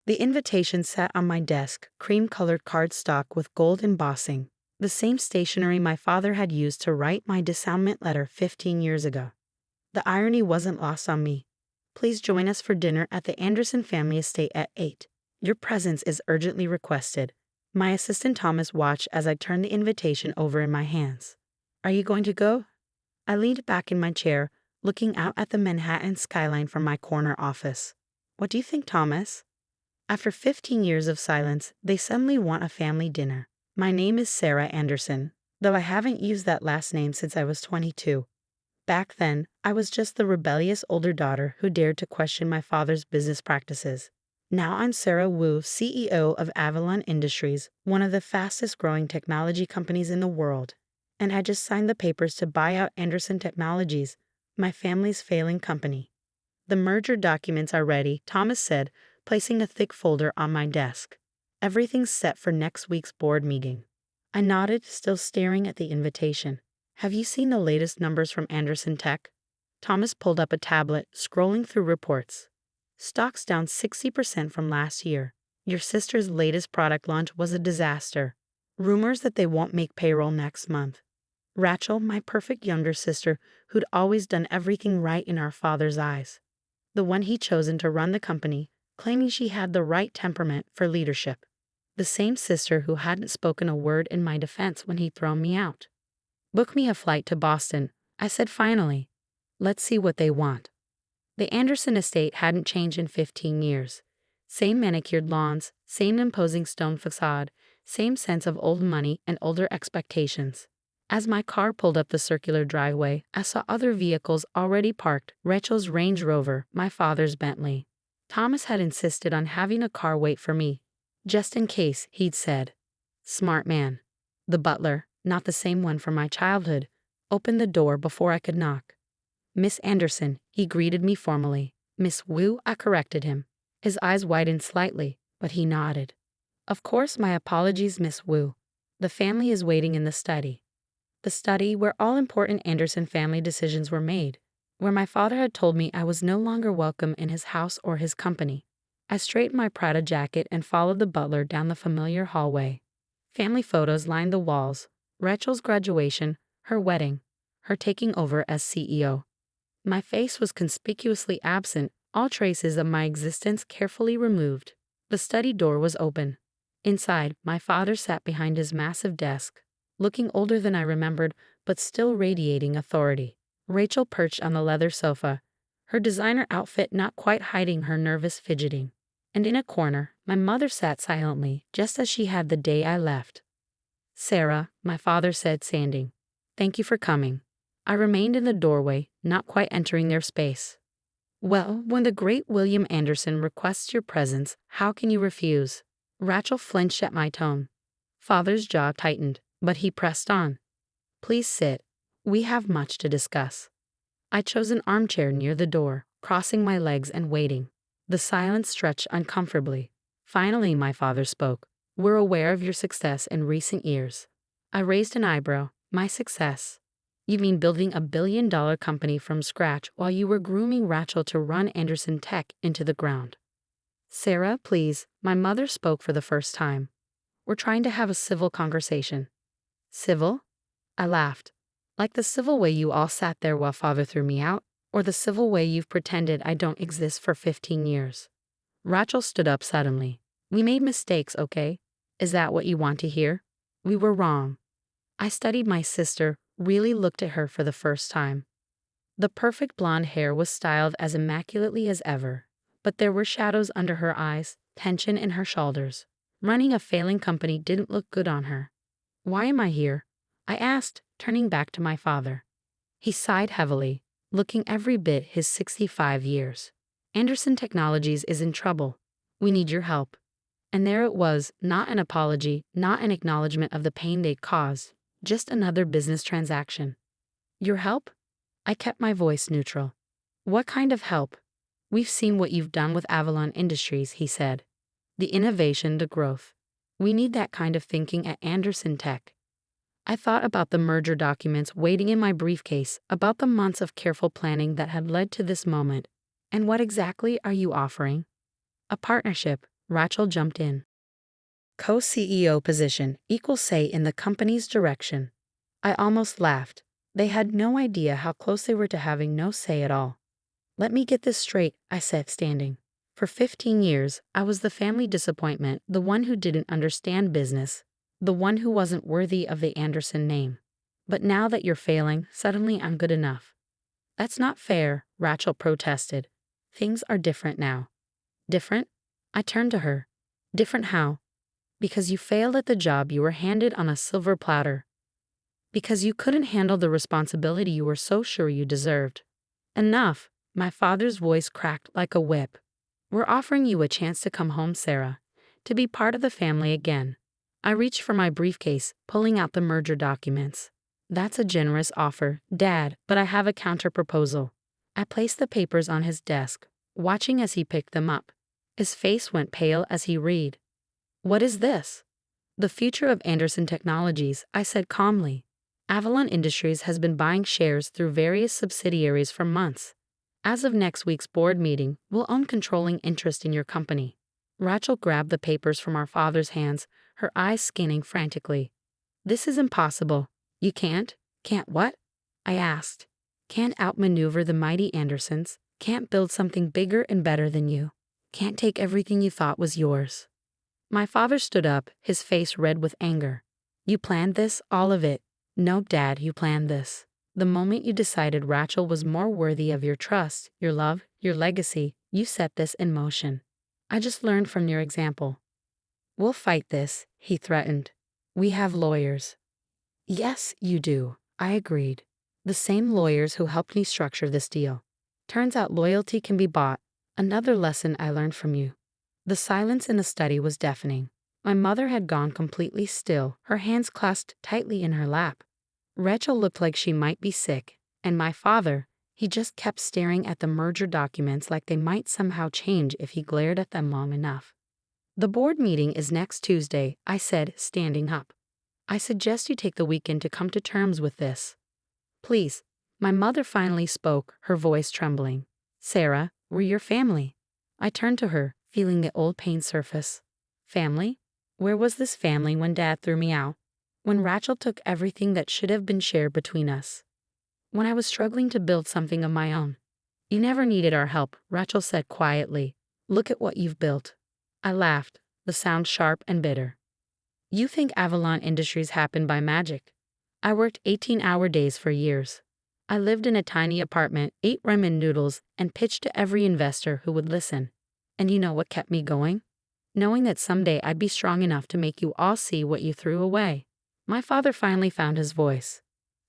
The invitation sat on my desk, cream-colored cardstock with gold embossing, the same stationery my father had used to write my disownment letter 15 years ago. The irony wasn't lost on me. Please join us for dinner at the Anderson family estate at 8. Your presence is urgently requested. My assistant Thomas watched as I turned the invitation over in my hands. Are you going to go? I leaned back in my chair, looking out at the Manhattan skyline from my corner office. What do you think, Thomas? After 15 years of silence, they suddenly want a family dinner. My name is Sarah Anderson, though I haven't used that last name since I was 22. Back then, I was just the rebellious older daughter who dared to question my father's business practices. Now I'm Sarah Wu, CEO of Avalon Industries, one of the fastest-growing technology companies in the world. And I just signed the papers to buy out Anderson Technologies, my family's failing company. The merger documents are ready, Thomas said, placing a thick folder on my desk. Everything's set for next week's board meeting. I nodded, still staring at the invitation. Have you seen the latest numbers from Anderson Tech? Thomas pulled up a tablet, scrolling through reports. Stock's down 60% from last year. Your sister's latest product launch was a disaster. Rumors that they won't make payroll next month. Rachel, my perfect younger sister, who'd always done everything right in our father's eyes. The one he'd chosen to run the company, claiming she had the right temperament for leadership. The same sister who hadn't spoken a word in my defense when he'd thrown me out. Book me a flight to Boston, I said finally. Let's see what they want. The Anderson estate hadn't changed in 15 years. Same manicured lawns, same imposing stone facade, same sense of old money and older expectations. As my car pulled up the circular driveway, I saw other vehicles already parked, Rachel's Range Rover, my father's Bentley. Thomas had insisted on having a car wait for me. Just in case, he'd said. Smart man. The butler, not the same one from my childhood, opened the door before I could knock. Miss Anderson, he greeted me formally. Miss Wu, I corrected him. His eyes widened slightly, but he nodded. Of course, my apologies, Miss Wu. The family is waiting in the study. The study where all important Anderson family decisions were made, where my father had told me I was no longer welcome in his house or his company. I straightened my Prada jacket and followed the butler down the familiar hallway. Family photos lined the walls. Rachel's graduation, her wedding, her taking over as CEO. My face was conspicuously absent, all traces of my existence carefully removed. The study door was open. Inside, my father sat behind his massive desk, looking older than I remembered, but still radiating authority. Rachel perched on the leather sofa, her designer outfit not quite hiding her nervous fidgeting. And in a corner, my mother sat silently, just as she had the day I left. Sarah, my father said, standing. Thank you for coming. I remained in the doorway, not quite entering their space. Well, when the great William Anderson requests your presence, how can you refuse? Rachel flinched at my tone. Father's jaw tightened, but he pressed on. Please sit. We have much to discuss. I chose an armchair near the door, crossing my legs and waiting. The silence stretched uncomfortably. Finally, my father spoke. We're aware of your success in recent years. I raised an eyebrow. My success? You mean building a billion-dollar company from scratch while you were grooming Rachel to run Anderson Tech into the ground? Sarah, please, my mother spoke for the first time. We're trying to have a civil conversation. Civil? I laughed. Like the civil way you all sat there while father threw me out, or the civil way you've pretended I don't exist for 15 years. Rachel stood up suddenly. We made mistakes, okay? Is that what you want to hear? We were wrong. I studied my sister, really looked at her for the first time. The perfect blonde hair was styled as immaculately as ever, but there were shadows under her eyes, tension in her shoulders. Running a failing company didn't look good on her. Why am I here? I asked, turning back to my father. He sighed heavily, looking every bit his 65 years. Anderson Technologies is in trouble. We need your help. And there it was, not an apology, not an acknowledgement of the pain they'd caused, just another business transaction. Your help? I kept my voice neutral. What kind of help? We've seen what you've done with Avalon Industries, he said. The innovation, the growth. We need that kind of thinking at Anderson Tech. I thought about the merger documents waiting in my briefcase, about the months of careful planning that had led to this moment. And what exactly are you offering? A partnership, Rachel jumped in. Co-CEO position, equal say in the company's direction. I almost laughed. They had no idea how close they were to having no say at all. Let me get this straight, I said, standing. For 15 years, I was the family disappointment, the one who didn't understand business, the one who wasn't worthy of the Anderson name. But now that you're failing, suddenly I'm good enough. That's not fair, Rachel protested. Things are different now. Different? I turned to her. Different how? Because you failed at the job you were handed on a silver platter. Because you couldn't handle the responsibility you were so sure you deserved. Enough, my father's voice cracked like a whip. We're offering you a chance to come home, Sarah, to be part of the family again. I reached for my briefcase, pulling out the merger documents. That's a generous offer, Dad, but I have a counter-proposal. I placed the papers on his desk, watching as he picked them up. His face went pale as he read. What is this? The future of Anderson Technologies, I said calmly. Avalon Industries has been buying shares through various subsidiaries for months. As of next week's board meeting, we'll own controlling interest in your company. Rachel grabbed the papers from our father's hands, her eyes scanning frantically. This is impossible. You can't? Can't what? I asked. Can't outmaneuver the mighty Andersons, can't build something bigger and better than you, can't take everything you thought was yours. My father stood up, his face red with anger. You planned this, all of it. No, Dad, you planned this. The moment you decided Rachel was more worthy of your trust, your love, your legacy, you set this in motion. I just learned from your example. We'll fight this, he threatened. We have lawyers. Yes, you do, I agreed. The same lawyers who helped me structure this deal. Turns out loyalty can be bought. Another lesson I learned from you. The silence in the study was deafening. My mother had gone completely still, her hands clasped tightly in her lap. Rachel looked like she might be sick, and my father, he just kept staring at the merger documents like they might somehow change if he glared at them long enough. The board meeting is next Tuesday, I said, standing up. I suggest you take the weekend to come to terms with this. Please. My mother finally spoke, her voice trembling. Sarah, we're your family. I turned to her, feeling the old pain surface. Family? Where was this family when Dad threw me out? When Rachel took everything that should have been shared between us? When I was struggling to build something of my own? You never needed our help, Rachel said quietly. Look at what you've built. I laughed, the sound sharp and bitter. You think Avalon Industries happened by magic? I worked 18-hour days for years. I lived in a tiny apartment, ate ramen noodles, and pitched to every investor who would listen. And you know what kept me going? Knowing that someday I'd be strong enough to make you all see what you threw away. My father finally found his voice.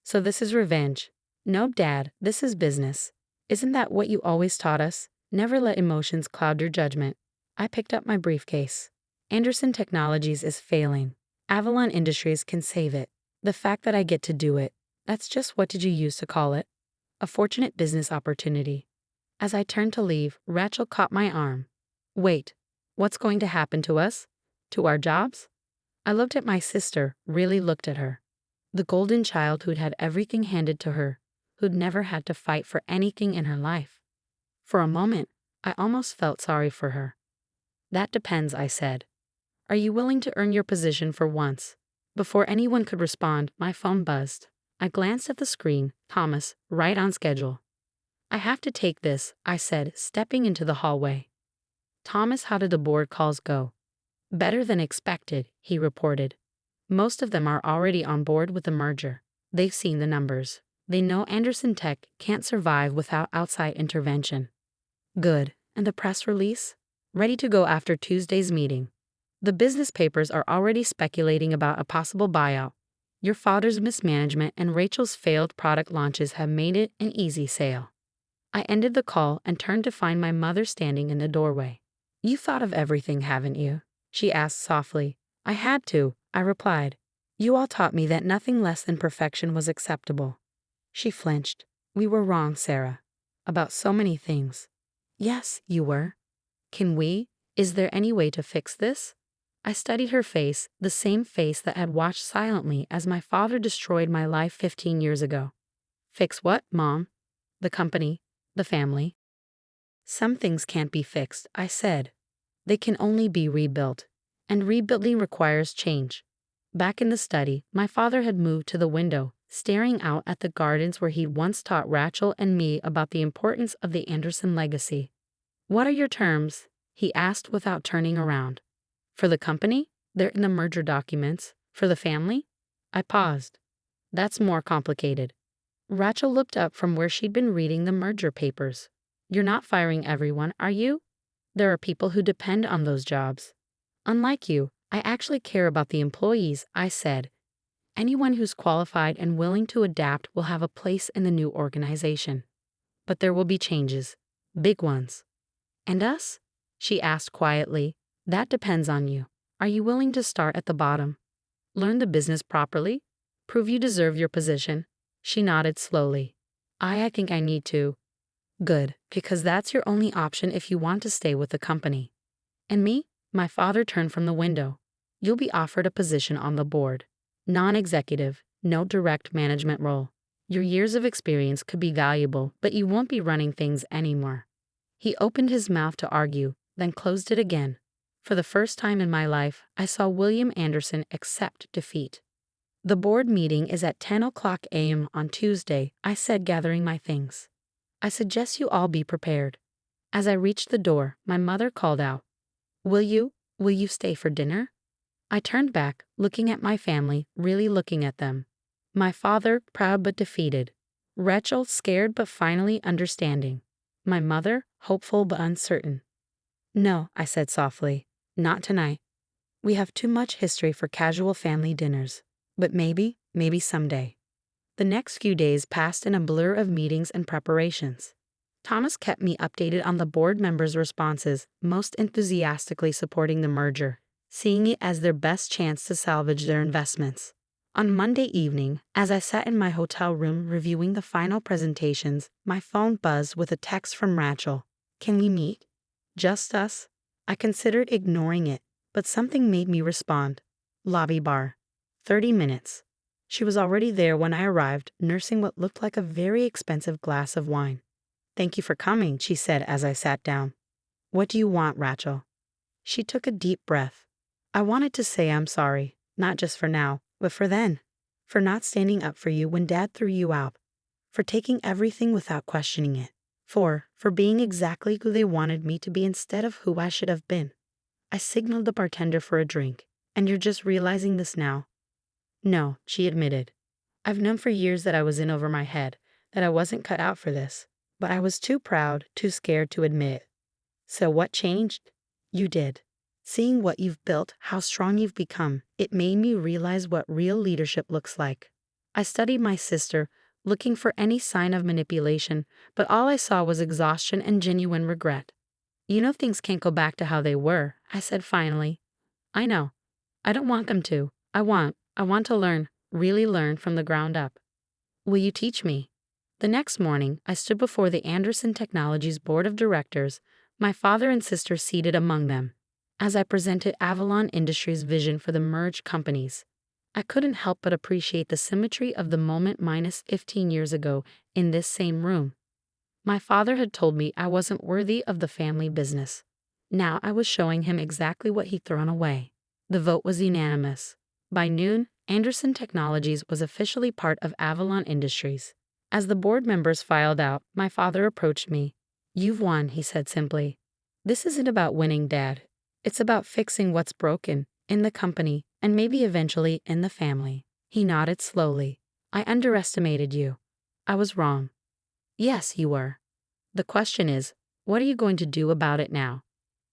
So this is revenge. No, Dad, this is business. Isn't that what you always taught us? Never let emotions cloud your judgment. I picked up my briefcase. Anderson Technologies is failing. Avalon Industries can save it. The fact that I get to do it, that's just what did you use to call it? A fortunate business opportunity. As I turned to leave, Rachel caught my arm. Wait, what's going to happen to us? To our jobs? I looked at my sister, really looked at her. The golden child who'd had everything handed to her, who'd never had to fight for anything in her life. For a moment, I almost felt sorry for her. That depends, I said. Are you willing to earn your position for once? Before anyone could respond, my phone buzzed. I glanced at the screen. Thomas, right on schedule. I have to take this, I said, stepping into the hallway. Thomas, how did the board calls go? Better than expected, he reported. Most of them are already on board with the merger. They've seen the numbers. They know Anderson Tech can't survive without outside intervention. Good. And the press release? Ready to go after Tuesday's meeting. The business papers are already speculating about a possible buyout. Your father's mismanagement and Rachel's failed product launches have made it an easy sale. I ended the call and turned to find my mother standing in the doorway. You thought of everything, haven't you? She asked softly. I had to, I replied. You all taught me that nothing less than perfection was acceptable. She flinched. We were wrong, Sarah. About so many things. Yes, you were. Can we? Is there any way to fix this? I studied her face, the same face that had watched silently as my father destroyed my life 15 years ago. Fix what, Mom? The company, the family. Some things can't be fixed, I said. They can only be rebuilt. And rebuilding requires change. Back in the study, my father had moved to the window, staring out at the gardens where he'd once taught Rachel and me about the importance of the Anderson legacy. "What are your terms?" he asked without turning around. "For the company? They're in the merger documents. For the family?" I paused. "That's more complicated." Rachel looked up from where she'd been reading the merger papers. "You're not firing everyone, are you? There are people who depend on those jobs." "Unlike you, I actually care about the employees," I said. "Anyone who's qualified and willing to adapt will have a place in the new organization. But there will be changes. Big ones." "And us?" she asked quietly. "That depends on you. Are you willing to start at the bottom? Learn the business properly? Prove you deserve your position?" She nodded slowly. I think I need to." "Good, because that's your only option if you want to stay with the company." "And me?" My father turned from the window. "You'll be offered a position on the board. Non-executive, no direct management role. Your years of experience could be valuable, but you won't be running things anymore." He opened his mouth to argue, then closed it again. For the first time in my life, I saw William Anderson accept defeat. "The board meeting is at 10 a.m. on Tuesday," I said, gathering my things. "I suggest you all be prepared." As I reached the door, my mother called out, Will you stay for dinner?" I turned back, looking at my family, really looking at them. My father, proud but defeated. Rachel, scared but finally understanding. My mother, hopeful but uncertain. "No," I said softly, "not tonight. We have too much history for casual family dinners. But maybe someday." The next few days passed in a blur of meetings and preparations. Thomas kept me updated on the board members' responses, most enthusiastically supporting the merger, seeing it as their best chance to salvage their investments. On Monday evening, as I sat in my hotel room reviewing the final presentations, my phone buzzed with a text from Rachel. "Can we meet? Just us?" I considered ignoring it, but something made me respond. "Lobby bar. 30 minutes." She was already there when I arrived, nursing what looked like a very expensive glass of wine. "Thank you for coming," she said as I sat down. "What do you want, Rachel?" She took a deep breath. "I wanted to say I'm sorry, not just for now, but for then. For not standing up for you when Dad threw you out. For taking everything without questioning it. For being exactly who they wanted me to be instead of who I should have been." I signaled the bartender for a drink. "And you're just realizing this now?" "No," she admitted. "I've known for years that I was in over my head, that I wasn't cut out for this. But I was too proud, too scared to admit it." "So what changed?" "You did. Seeing what you've built, how strong you've become, it made me realize what real leadership looks like." I studied my sister, looking for any sign of manipulation, but all I saw was exhaustion and genuine regret. "You know things can't go back to how they were," I said finally. "I know. I don't want them to. I want to learn, really learn from the ground up." "Will you teach me?" The next morning, I stood before the Anderson Technologies Board of Directors, my father and sister seated among them. As I presented Avalon Industries' vision for the merged companies, I couldn't help but appreciate the symmetry of the moment minus 15 years ago in this same room. My father had told me I wasn't worthy of the family business. Now I was showing him exactly what he'd thrown away. The vote was unanimous. By noon, Anderson Technologies was officially part of Avalon Industries. As the board members filed out, my father approached me. "You've won," he said simply. "This isn't about winning, Dad. It's about fixing what's broken, in the company, and maybe eventually in the family." He nodded slowly. "I underestimated you. I was wrong." "Yes, you were. The question is, what are you going to do about it now?"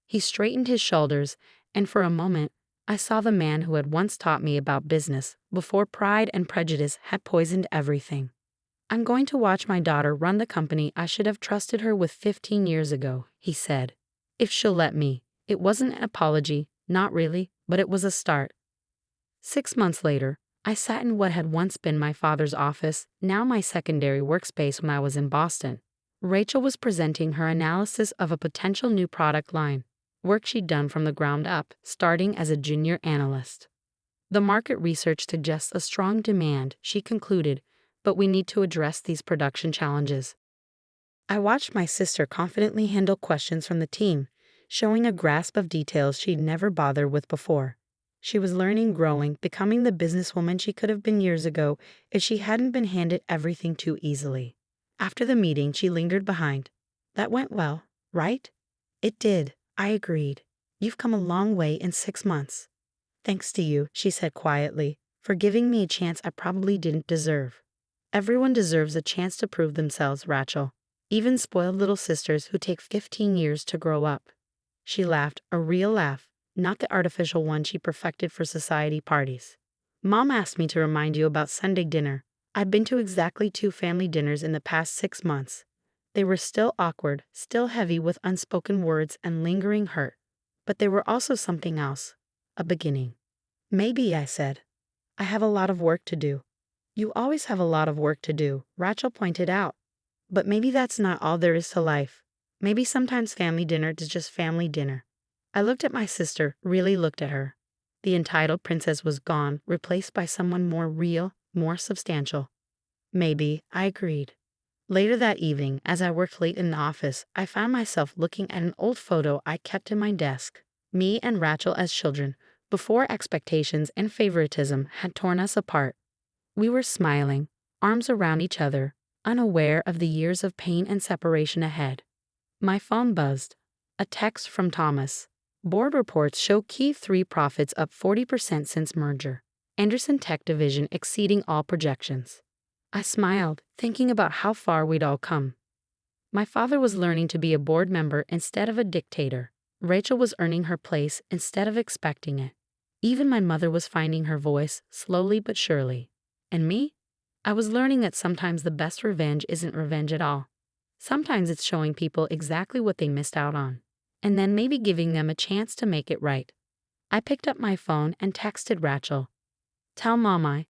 He straightened his shoulders, and for a moment, I saw the man who had once taught me about business before pride and prejudice had poisoned everything. "I'm going to watch my daughter run the company I should have trusted her with 15 years ago," he said. "If she'll let me." It wasn't an apology, not really, but it was a start. 6 months later, I sat in what had once been my father's office, now my secondary workspace when I was in Boston. Rachel was presenting her analysis of a potential new product line, work she'd done from the ground up, starting as a junior analyst. "The market research suggests a strong demand," she concluded, "but we need to address these production challenges." I watched my sister confidently handle questions from the team. showing a grasp of details she'd never bothered with before. She was learning, growing, becoming the businesswoman she could have been years ago if she hadn't been handed everything too easily. After the meeting, she lingered behind. That went well, right? It did, I agreed. You've come a long way in 6 months. Thanks to you, she said quietly, for giving me a chance I probably didn't deserve. Everyone deserves a chance to prove themselves, Rachel. Even spoiled little sisters who take 15 years to grow up. She laughed, a real laugh, not the artificial one she perfected for society parties. Mom asked me to remind you about Sunday dinner. I've been to exactly 2 family dinners in the past 6 months. They were still awkward, still heavy with unspoken words and lingering hurt. But they were also something else. A beginning. Maybe, I said. I have a lot of work to do. You always have a lot of work to do, Rachel pointed out. But maybe that's not all there is to life. Maybe sometimes family dinner is just family dinner. I looked at my sister, really looked at her. The entitled princess was gone, replaced by someone more real, more substantial. Maybe, I agreed. Later that evening, as I worked late in the office, I found myself looking at an old photo I kept in my desk. Me and Rachel as children, before expectations and favoritism had torn us apart. We were smiling, arms around each other, unaware of the years of pain and separation ahead. My phone buzzed. A text from Thomas. Board reports show Key 3 profits up 40% since merger. Anderson Tech Division exceeding all projections. I smiled, thinking about how far we'd all come. My father was learning to be a board member instead of a dictator. Rachel was earning her place instead of expecting it. Even my mother was finding her voice, slowly but surely. And me? I was learning that sometimes the best revenge isn't revenge at all. Sometimes it's showing people exactly what they missed out on, and then maybe giving them a chance to make it right. I picked up my phone and texted Rachel. Tell Mama